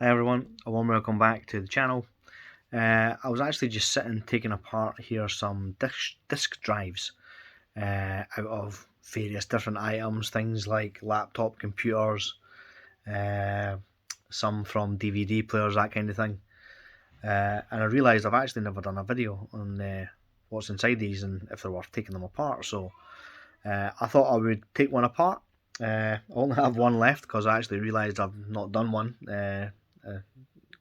Hi everyone, a warm welcome back to the channel. I was actually just sitting taking apart here some disk drives out of various different items, things like laptop computers, uh, some from DVD players, that kind of thing. And I realised I've actually never done a video on what's inside these and if they're worth taking them apart. So I thought I would take one apart. I only have one left because I actually realised I've not done one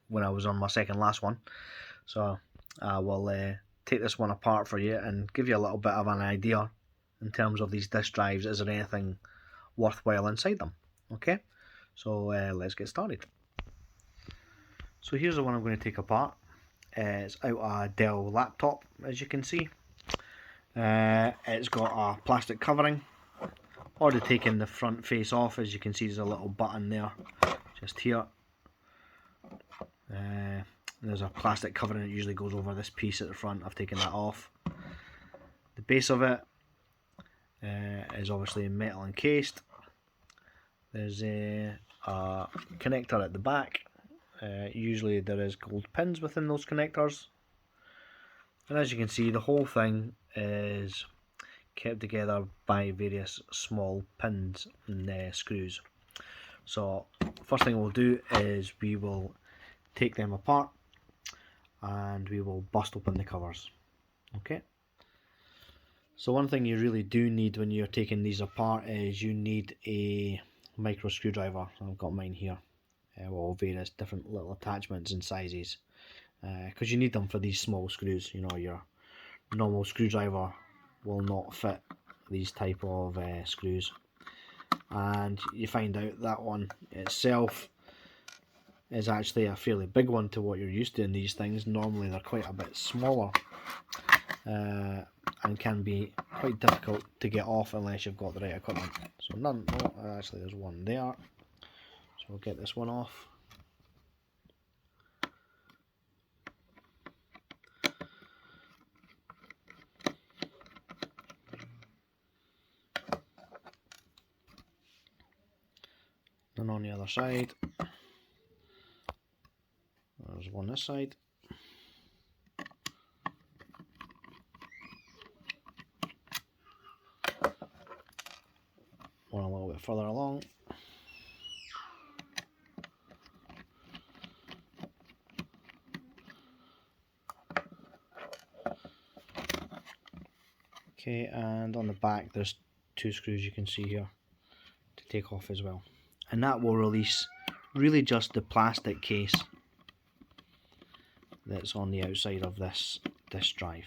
when I was on my second last one. So I will take this one apart for you and give you a little bit of an idea in terms of these disk drives. Is there anything worthwhile inside them? Okay, so let's get started. So here's the one I'm going to take apart. It's out a Dell laptop, as you can see. It's got a plastic covering. Already taken the front face off. As you can see, there's a little button there, just here. There's a plastic covering that usually goes over this piece at the front. I've taken that off. The base of it is obviously metal encased. There's a connector at the back. Usually there is gold pins within those connectors. And as you can see, the whole thing is kept together by various small pins and screws. So first thing we'll do is we will take them apart and we will bust open the covers. Okay. So one thing you really do need when you're taking these apart is you need a micro screwdriver. I've got mine here, with all various different little attachments and sizes, because you need them for these small screws. You know, your normal screwdriver will not fit these type of screws, and you find out that one itself is actually a fairly big one to what you're used to in these things. Normally they're quite a bit smaller, and can be quite difficult to get off unless you've got the right equipment. So actually there's one there, so we'll get this one off. And on the other side, there's one this side. One a little bit further along. Okay, and on the back there's two screws you can see here to take off as well. And that will release really just the plastic case that's on the outside of this disk drive.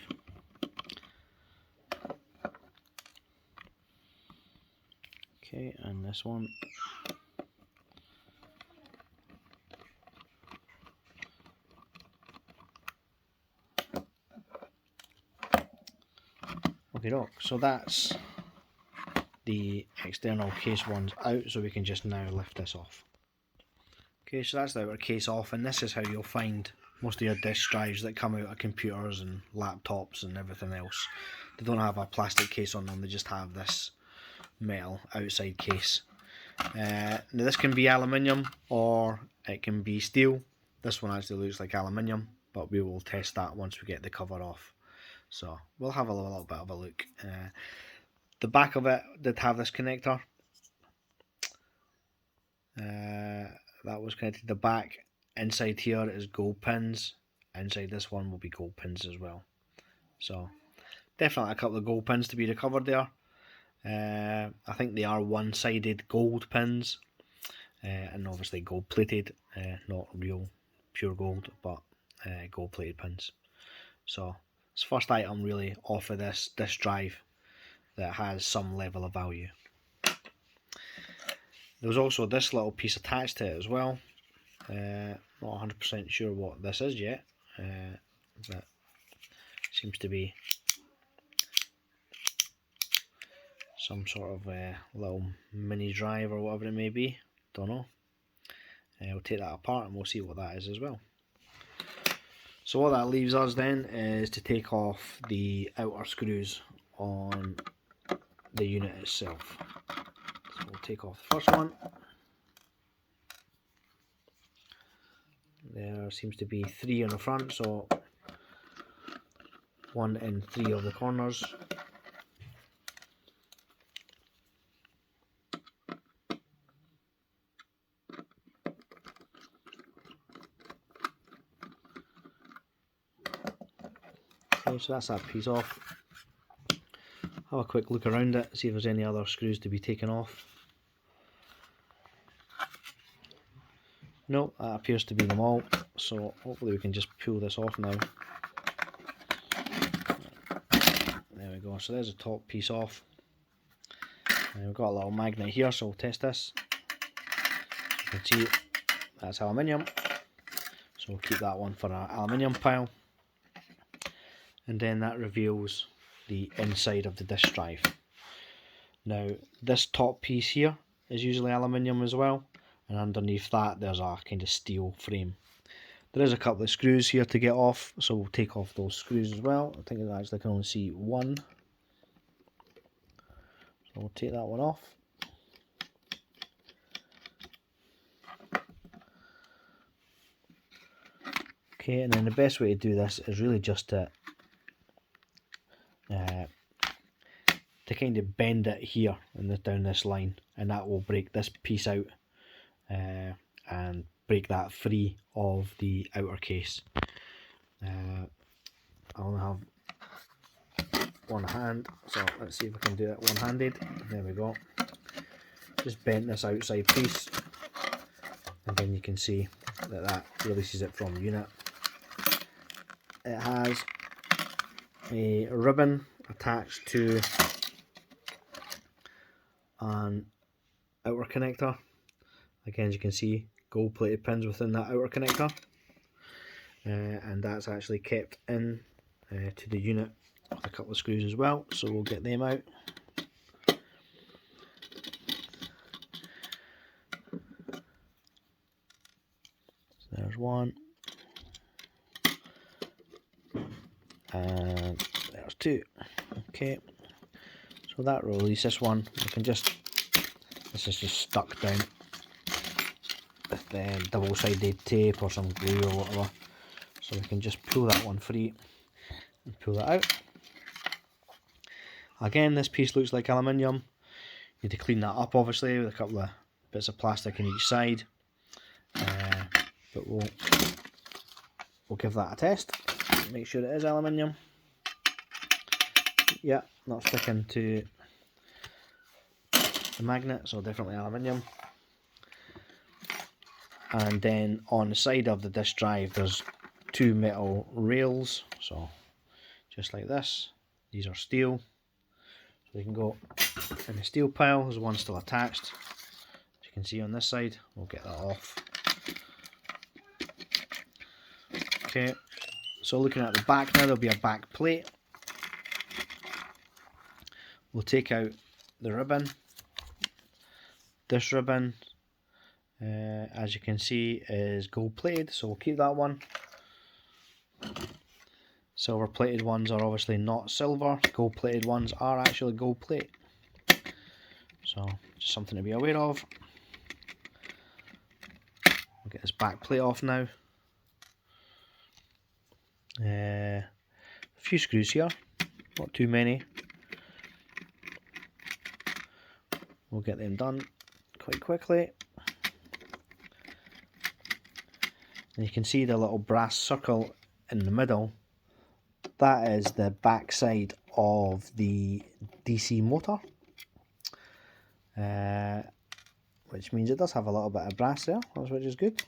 Okay, and this one. Okay, so that's the external case ones out, so we can just now lift this off. Okay, so that's the outer case off, and this is how you'll find most of your disk drives that come out of computers and laptops and everything else. They don't have a plastic case on them, they just have this metal outside case. Now this can be aluminium or it can be steel. This one actually looks like aluminium, but we will test that once we get the cover off. So we'll have a little bit of a look. The back of it did have this connector. That was connected to the back. Inside here is gold pins. Inside this one will be gold pins as well. So definitely a couple of gold pins to be recovered there. I think they are one-sided gold pins, and obviously gold plated, not real pure gold, but gold plated pins. So it's the first item really off of this disk drive that has some level of value. There was also this little piece attached to it as well. Not 100% sure what this is yet, but it seems to be some sort of little mini drive or whatever it may be. Don't know. We'll take that apart and we'll see what that is as well. So what that leaves us then is to take off the outer screws on the unit itself. So we'll take off the first one. There seems to be 3 on the front, so 1 in 3 of the corners. Okay, so that's that piece off. Have a quick look around it, see if there's any other screws to be taken off. No, that appears to be them all, so hopefully we can just pull this off now. There we go, so there's the top piece off. And we've got a little magnet here, so we'll test this. You can see that's aluminium, so we'll keep that one for our aluminium pile. And then that reveals the inside of the disk drive. Now this top piece here is usually aluminium as well, and underneath that there's a kind of steel frame. There is a couple of screws here to get off, so we'll take off those screws as well. I think I actually can only see one, so we'll take that one off. Okay, and then the best way to do this is really just to kind of bend it here and down this line, and that will break this piece out and break that free of the outer case. I only have one hand, so let's see if I can do it one-handed. There we go. Just bent this outside piece, and then you can see that that releases it from the unit. It has a ribbon attached to an outer connector. Again, as you can see, gold plated pins within that outer connector, and that's actually kept in to the unit with a couple of screws as well, so we'll get them out. So there's one, and there's two. Okay, so that will release this one. We can just, this is just stuck down with double-sided tape or some glue or whatever, so we can just pull that one free and pull that out. Again, this piece looks like aluminium. You need to clean that up obviously with a couple of bits of plastic on each side, but we'll give that a test, make sure it is aluminium. Yeah, not sticking to the magnet, so definitely aluminium. And then on the side of the disk drive there's two metal rails, so just like this. These are steel, so they can go in the steel pile. There's one still attached, as you can see on this side. We'll get that off. Okay, so looking at the back now, there'll be a back plate. We'll take out the ribbon. This ribbon, as you can see, is gold plated, so we'll keep that one. Silver plated ones are obviously not silver, gold plated ones are actually gold plate, so just something to be aware of. We'll get this back plate off now. A few screws here, not too many. We'll get them done quite quickly. And you can see the little brass circle in the middle. That is the back side of the DC motor, which means it does have a little bit of brass there, which is good.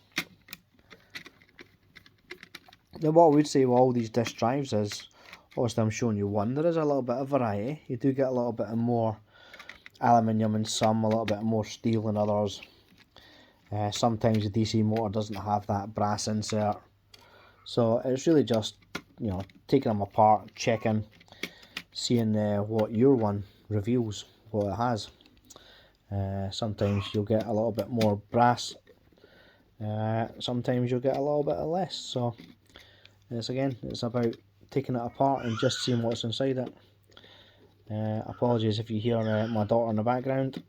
Now what I would say with all these disk drives is, obviously I'm showing you one, there is a little bit of variety. You do get a little bit more aluminium in some, a little bit more steel in others. Sometimes the DC motor doesn't have that brass insert, so it's really just, you know, taking them apart, checking, seeing what your one reveals, what it has. Sometimes you'll get a little bit more brass, sometimes you'll get a little bit of less, so it's about taking it apart and just seeing what's inside it. Apologies if you hear my daughter in the background.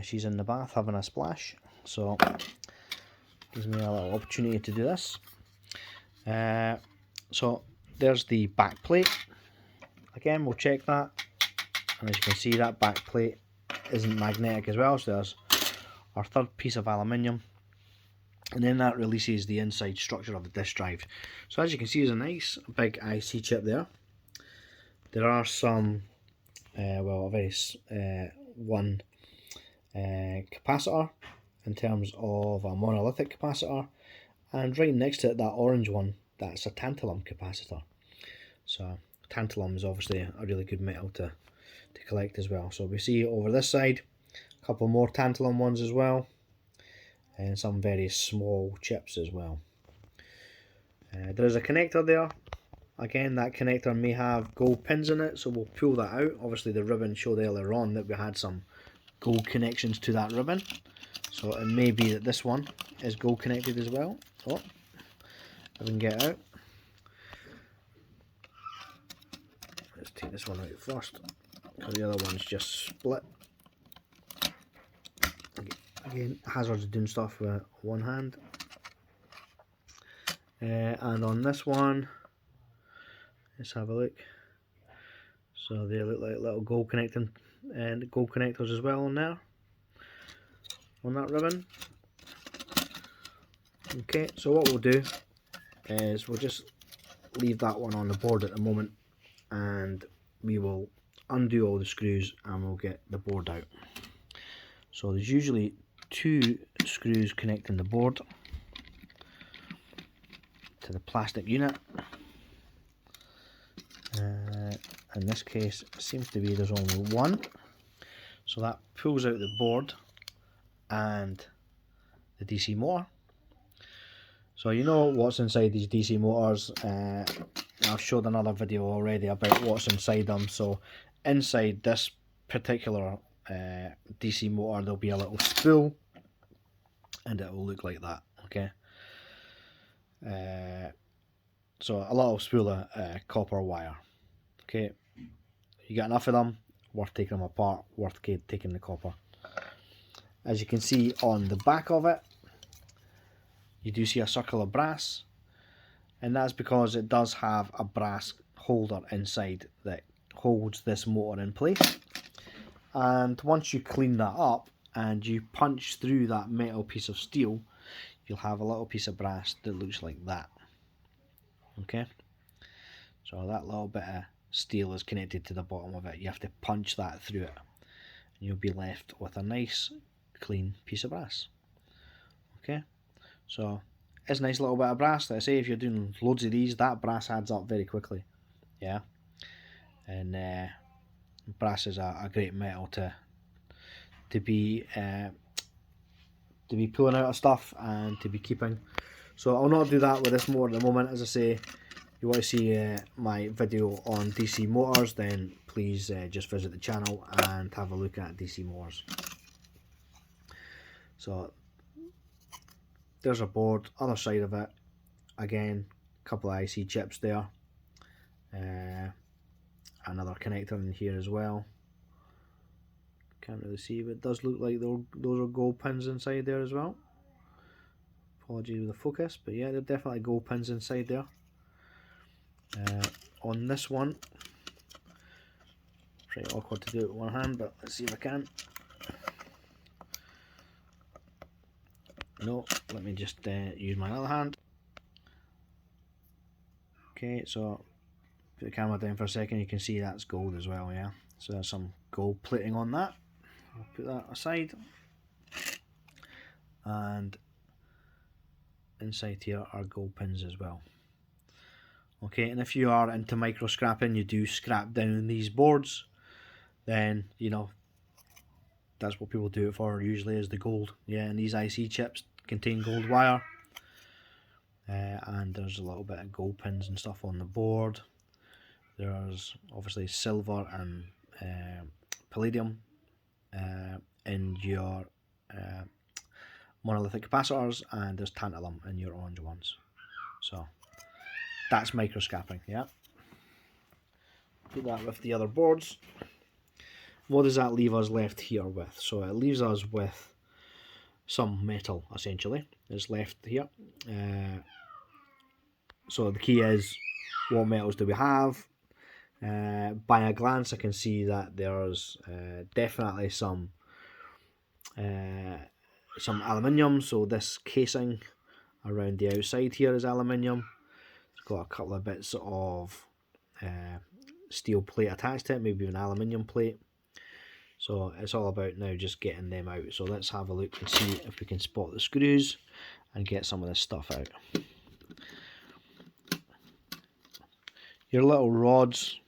She's in the bath having a splash, so gives me a little opportunity to do this. So there's the back plate. Again, we'll check that, and as you can see, that back plate isn't magnetic as well. So there's our third piece of aluminium, and then that releases the inside structure of the disk drive. So as you can see, there's a nice big IC chip there. There are some well, a very one capacitor in terms of a monolithic capacitor, and right next to it, that orange one, that's a tantalum capacitor. So tantalum is obviously a really good metal to collect as well. So we see over this side a couple more tantalum ones as well, and some very small chips as well. There is a connector there. Again, that connector may have gold pins in it, so we'll pull that out. Obviously the ribbon showed earlier on that we had some gold connections to that ribbon, so it may be that this one is gold connected as well. Oh, if we can get it out. Let's take this one out first, because the other one's just split. Again, hazards of doing stuff with one hand. And on this one, let's have a look. So they look like little gold connecting and gold connectors as well on there, on that ribbon. Okay, so what we'll do is we'll just leave that one on the board at the moment, and we will undo all the screws and we'll get the board out. So there's usually 2 screws connecting the board to the plastic unit. In this case, it seems to be there's only one, so that pulls out the board and the DC motor. So you know what's inside these DC motors. I've showed another video already about what's inside them. So inside this particular DC motor, there'll be a little spool, and it will look like that. Okay. So a little spool of copper wire. Okay, you get enough of them, worth taking them apart, worth taking the copper. As you can see on the back of it, you do see a circle of brass, and that's because it does have a brass holder inside that holds this motor in place. And once you clean that up and you punch through that metal piece of steel, you'll have a little piece of brass that looks like that. Okay, so that little bit of steel is connected to the bottom of it. You have to punch that through it, and you'll be left with a nice clean piece of brass. Okay, so it's a nice little bit of brass. Like I say, if you're doing loads of these, that brass adds up very quickly. Yeah, and brass is a great metal to be pulling out of stuff and to be keeping. So I'll not do that with this motor at the moment. As I say, if you want to see my video on DC motors, then please just visit the channel and have a look at DC motors. So there's a board, other side of it, again, a couple of IC chips there, another connector in here as well. Can't really see, but it does look like those are gold pins inside there as well. Apologies with the focus, but yeah, they're definitely gold pins inside there. On this one, pretty awkward to do it with one hand, but let's see if I can. No, let me just use my other hand. Okay, so put the camera down for a second, you can see that's gold as well, yeah. So there's some gold plating on that. I'll put that aside. And inside here are gold pins as well. Okay, and if you are into micro scrapping, you do scrap down these boards, then you know that's what people do it for usually, is the gold. Yeah, and these IC chips contain gold wire, and there's a little bit of gold pins and stuff on the board. There's obviously silver and palladium in your monolithic capacitors, and there's tantalum in your orange ones. So that's microscrapping, yeah. Put that with the other boards. What does that leave us left here with? So it leaves us with some metal essentially is left here. So the key is, what metals do we have? By a glance I can see that there's definitely some aluminium, so this casing around the outside here is aluminium. It's got a couple of bits of steel plate attached to it, maybe an aluminium plate. So it's all about now just getting them out. So let's have a look and see if we can spot the screws and get some of this stuff out. Your little rods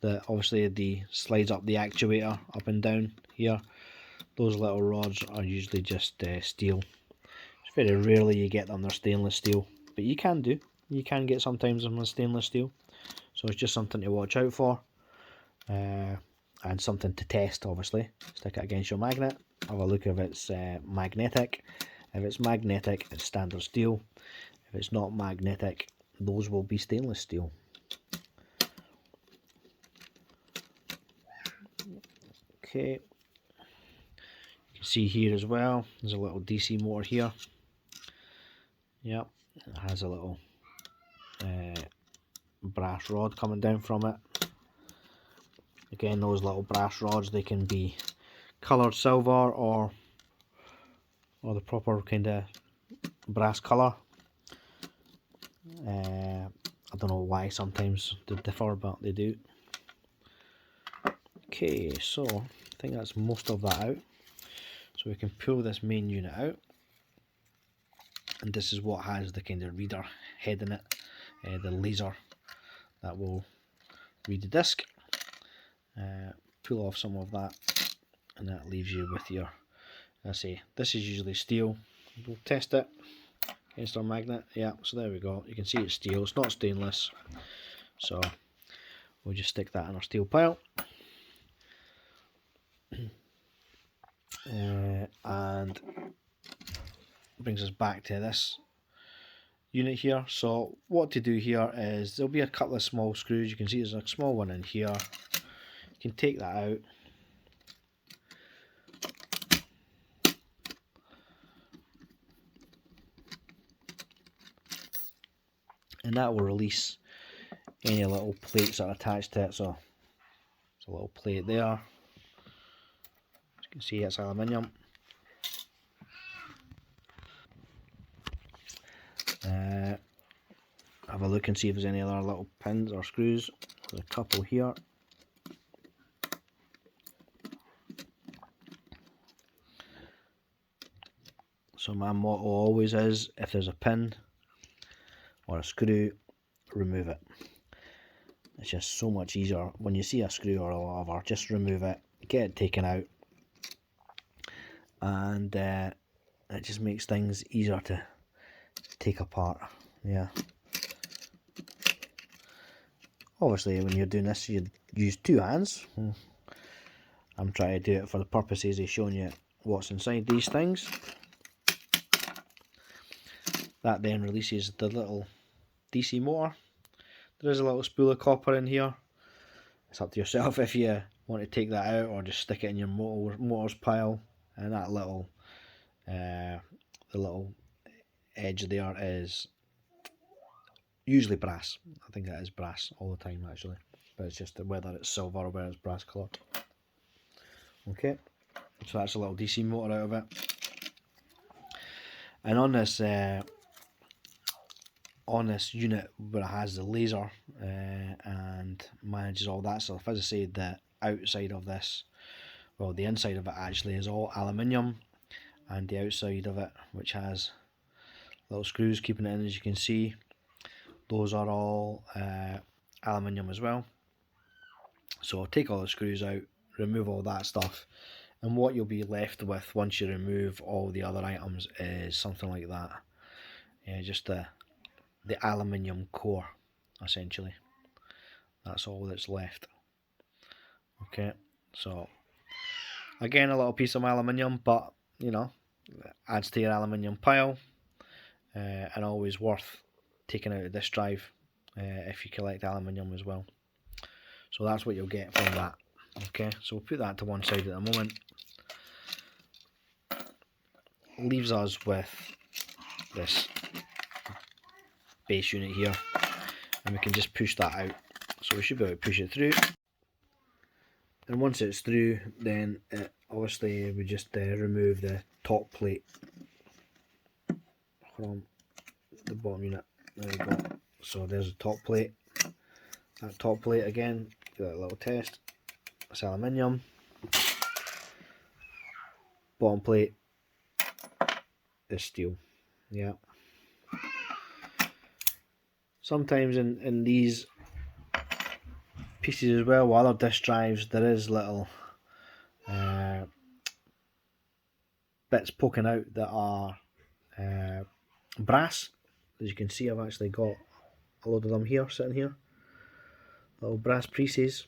that obviously slides up the actuator up and down here, those little rods are usually just steel. It's very rarely you get them, they're stainless steel, but you can get sometimes them in stainless steel. So it's just something to watch out for, and something to test. Obviously, stick it against your magnet, have a look if it's magnetic. If it's magnetic, it's standard steel. If it's not magnetic, those will be stainless steel. Okay, you can see here as well, there's a little DC motor here. Yep, it has a little brass rod coming down from it. Again, those little brass rods, they can be coloured silver or the proper kind of brass colour. I don't know why sometimes they differ, but they do. Okay, so I think that's most of that out. So we can pull this main unit out, and this is what has the kind of reader head in it, the laser that will read the disc. Pull off some of that, and that leaves you with your, I say, this is usually steel. We'll test it against our magnet. Yeah, so there we go. You can see it's steel, it's not stainless. So we'll just stick that in our steel pile. And brings us back to this unit here. So what to do here is, there'll be a couple of small screws. You can see there's a small one in here. You can take that out. And that will release any little plates that are attached to it. So there's a little plate there. As you can see, it's aluminium. Have a look and see if there's any other little pins or screws. There's a couple here. So my motto always is, if there's a pin or a screw, remove it. It's just so much easier. When you see a screw or whatever, just remove it, get it taken out, and it just makes things easier to take apart. Yeah. Obviously, when you're doing this, you use two hands. I'm trying to do it for the purposes of showing you what's inside these things. That then releases the little DC motor. There is a little spool of copper in here. It's up to yourself if you want to take that out or just stick it in your motors pile. And that little, the little edge there is usually brass. I think that is brass all the time actually, but it's just whether it's silver or whether it's brass coloured. Okay, so that's a little DC motor out of it. And on this unit where it has the laser and manages all that stuff, as I say, the outside of this, well, the inside of it actually is all aluminium, and the outside of it, which has little screws keeping it in, as you can see, those are all aluminium as well. So take all the screws out, remove all that stuff, and what you'll be left with once you remove all the other items is something like that. Yeah, just the aluminium core, essentially. That's all that's left. Okay, so again, a little piece of aluminium, but you know, adds to your aluminium pile, and always worth taking out of this drive if you collect aluminium as well. So that's what you'll get from that. Okay, so we'll put that to one side at the moment. leaves us with this base unit here, and we can just push that out. So we should be able to push it through, and once it's through, then obviously we just remove the top plate from the bottom unit. There we go. So there's the top plate. That top plate again, do that little test. It's aluminium. Bottom plate is steel. Yeah. Sometimes in these pieces as well, with other disk drives, there is little bits poking out that are brass. As you can see, I've actually got a load of them here, sitting here. Little brass pieces.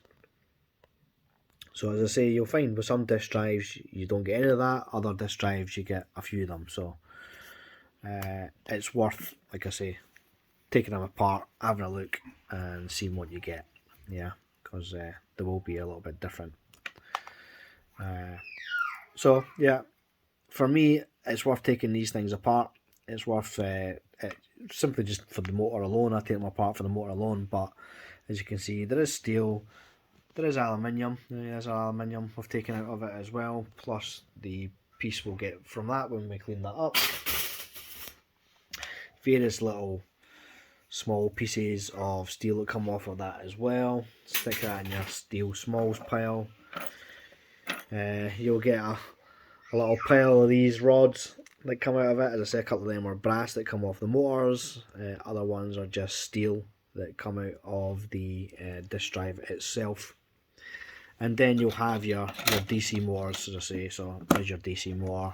So as I say, you'll find with some disk drives you don't get any of that. Other disk drives you get a few of them. So it's worth, like I say, taking them apart, having a look and seeing what you get. Yeah, because they will be a little bit different. So yeah, for me it's worth taking these things apart. It's worth simply just for the motor alone. I take them apart for the motor alone, but as you can see, there is steel, there is aluminium. There's aluminium we've taken out of it as well, plus the piece we'll get from that when we clean that up. Various little small pieces of steel that come off of that as well. Stick that in your steel smalls pile. You'll get a little pile of these rods that come out of it. As I say, a couple of them are brass that come off the motors. Other ones are just steel that come out of the disk drive itself. And then you'll have your DC motors, as I say. So there's your DC motor.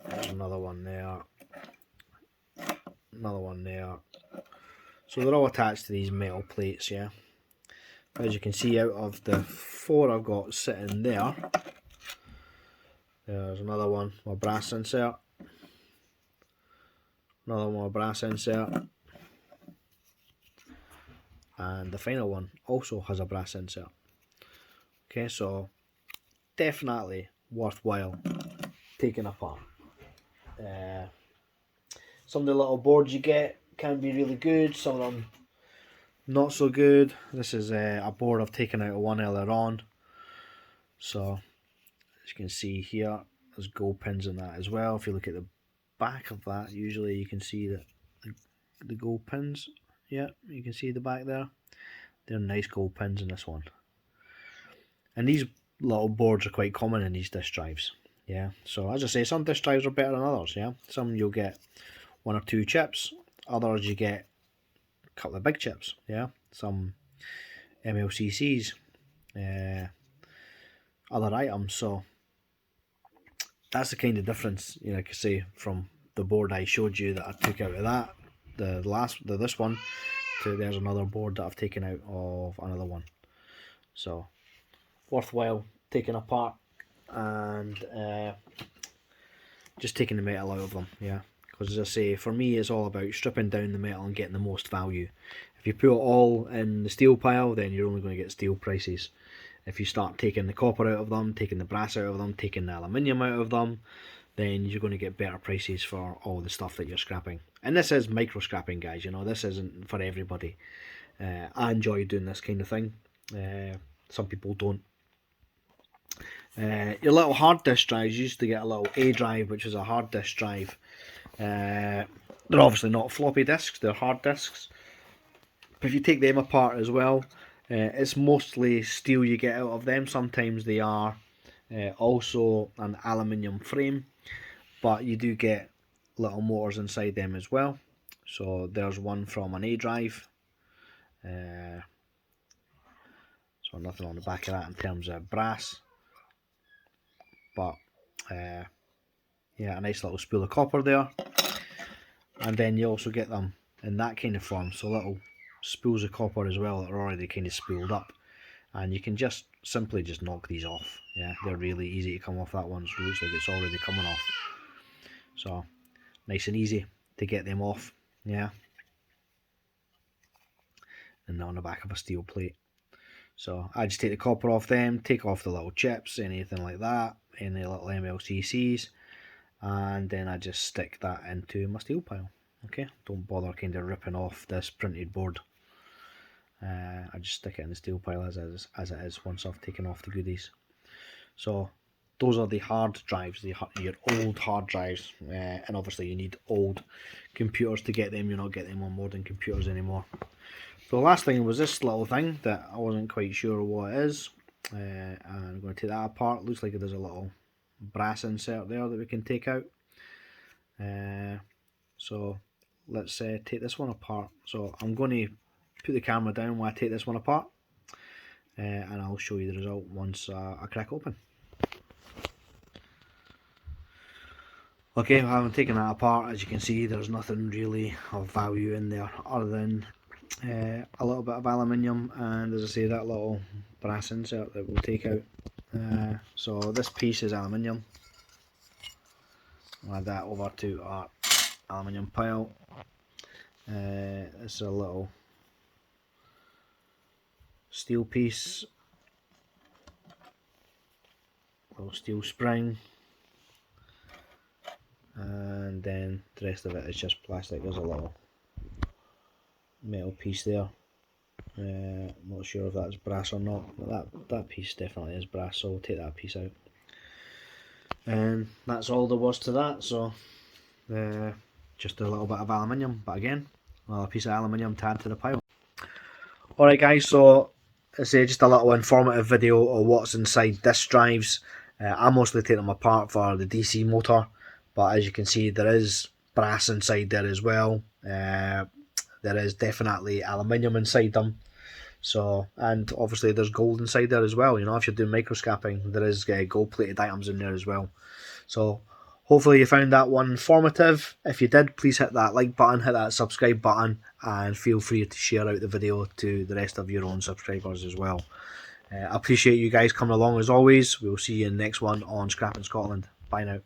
There's another one there. Another one there. So they're all attached to these metal plates, yeah. As you can see, out of the 4 I've got sitting there, there's another one with a brass insert. Another one with a brass insert. And the final one also has a brass insert. Okay, so definitely worthwhile taking apart. Some of the little boards you get can be really good, some of them not so good. This is a board I've taken out of one earlier on. So as you can see here, there's gold pins in that as well. If you look at the back of that, usually you can see that the gold pins. Yeah, you can see the back there. They're nice gold pins in this one. And these little boards are quite common in these disk drives. Yeah, so as I say, some disk drives are better than others. Yeah, some you'll get 1 or 2 chips. Others you get a couple of big chips. Yeah, some MLCCs, other items. So that's the kind of difference, you know, like I say, from the board I showed you that I took out of that, this one, to there's another board that I've taken out of another one. So worthwhile taking apart and just taking the metal out of them. Yeah, because as I say, for me it's all about stripping down the metal and getting the most value. If you put it all in the steel pile, then you're only going to get steel prices. If you start taking the copper out of them, taking the brass out of them, taking the aluminium out of them, then you're going to get better prices for all the stuff that you're scrapping. And this is micro scrapping, guys, you know, this isn't for everybody. I enjoy doing this kind of thing. Some people don't. Your little hard disk drives used to get a little A drive, which is a hard disk drive. They're obviously not floppy disks, they're hard disks. But if you take them apart as well, it's mostly steel you get out of them. Sometimes they are also an aluminium frame, but you do get little motors inside them as well. So there's one from an A drive. So nothing on the back of that in terms of brass, but yeah, a nice little spool of copper there. And then you also get them in that kind of form, so little spools of copper as well that are already kind of spooled up, and you can just simply just knock these off. Yeah, they're really easy to come off. That one looks like it's already coming off, so nice and easy to get them off. Yeah, and on the back of a steel plate. So I just take the copper off them, take off the little chips, anything like that, any little MLCCs, and then I just stick that into my steel pile. Okay, don't bother kind of ripping off this printed board. I just stick it in the steel pile as it is once I've taken off the goodies. So those are the hard drives, your old hard drives, and obviously you need old computers to get them. You're not getting them on modern computers anymore. So the last thing was this little thing that I wasn't quite sure what it is. And I'm going to take that apart. Looks like there's a little brass insert there that we can take out. So let's take this one apart. So I'm going to put the camera down while I take this one apart, and I'll show you the result once I crack open. Okay, I haven't taken that apart. As you can see, there's nothing really of value in there other than a little bit of aluminium, and as I say, that little brass insert that we'll take out. So this piece is aluminium. I'll add that over to our aluminium pile. It's a little steel piece, little steel spring, and then the rest of it is just plastic. There's a little metal piece there. Not sure if that's brass or not, but that piece definitely is brass, so we'll take that piece out. And that's all there was to that. So just a little bit of aluminium, but again, another piece of aluminium to add to the pile. Alright guys, so it's just a little informative video of what's inside disk drives. I mostly take them apart for the DC motor, but as you can see, there is brass inside there as well. There is definitely aluminium inside them. So, and obviously there's gold inside there as well. You know, if you're doing microscaping, there is gold plated items in there as well. So hopefully you found that one informative. If you did, please hit that like button, hit that subscribe button, and feel free to share out the video to the rest of your own subscribers as well. I appreciate you guys coming along as always. We'll see you in the next one on Scrapping Scotland. Bye now.